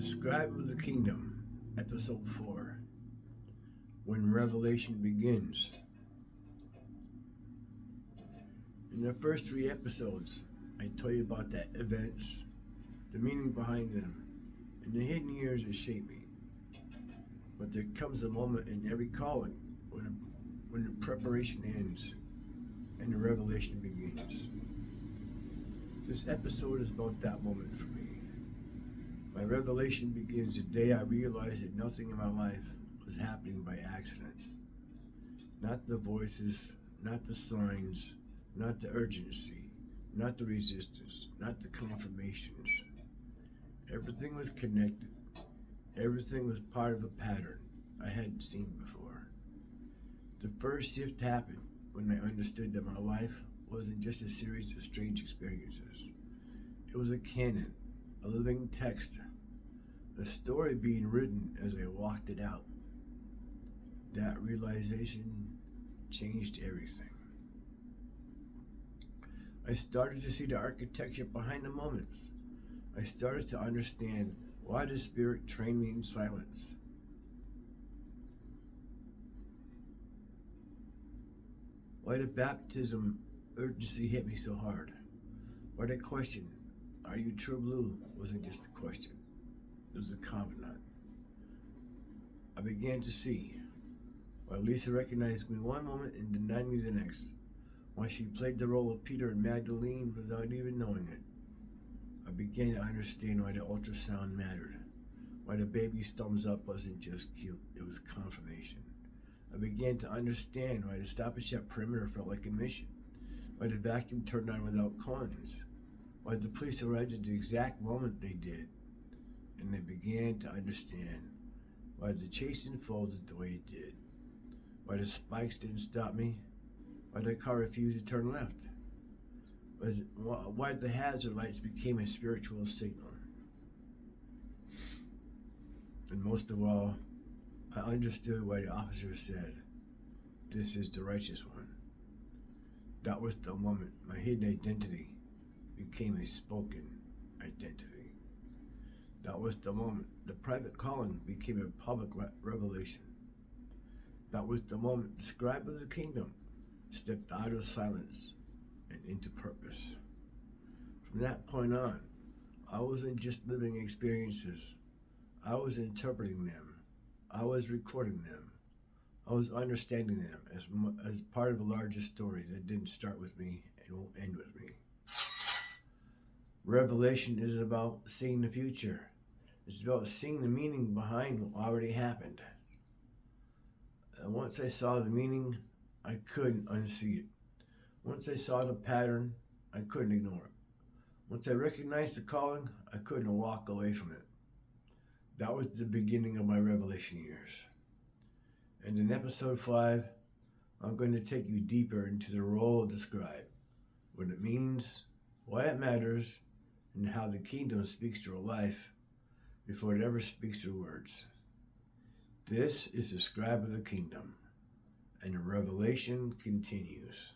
The Scribe of the Kingdom, Episode 4. When Revelation Begins. In the first 3 episodes, I tell you about the events, the meaning behind them, and the hidden years that shape me. But there comes a moment in every calling when the preparation ends and the revelation begins. This episode is about that moment for me. My revelation begins the day I realized that nothing in my life was happening by accident. Not the voices, not the signs, not the urgency, not the resistance, not the confirmations. Everything was connected. Everything was part of a pattern I hadn't seen before. The first shift happened when I understood that my life wasn't just a series of strange experiences. It was a canon, a living text, a story being written as I walked it out. That realization changed everything. I started to see the architecture behind the moments. I started to understand why the Spirit trained me in silence. Why the baptism urgency hit me so hard. Why the question, "Are you true blue?" wasn't just a question. It was a confidant. I began to see why Lisa recognized me one moment and denied me the next. Why she played the role of Peter and Magdalene without even knowing it. I began to understand why the ultrasound mattered. Why the baby's thumbs up wasn't just cute, it was confirmation. I began to understand why the Stop and Shop perimeter felt like a mission. Why the vacuum turned on without coins. Why the police arrived at the exact moment they did. And I began to understand why the chase unfolded the way it did. Why the spikes didn't stop me. Why the car refused to turn left. Why the hazard lights became a spiritual signal. And most of all, I understood why the officer said, "This is the righteous one." That was the moment my hidden identity became a spoken identity. That was the moment the private calling became a public revelation. That was the moment the Scribe of the Kingdom stepped out of silence and into purpose. From that point on, I wasn't just living experiences. I was interpreting them. I was recording them. I was understanding them as part of a larger story that didn't start with me and won't end with me. Revelation is about seeing the future. It's about seeing the meaning behind what already happened. And once I saw the meaning, I couldn't unsee it. Once I saw the pattern, I couldn't ignore it. Once I recognized the calling, I couldn't walk away from it. That was the beginning of my revelation years. And in episode 5, I'm going to take you deeper into the role of the scribe, what it means, why it matters, and how the kingdom speaks through life before it ever speaks through words. This is the Scribe of the Kingdom, and the revelation continues.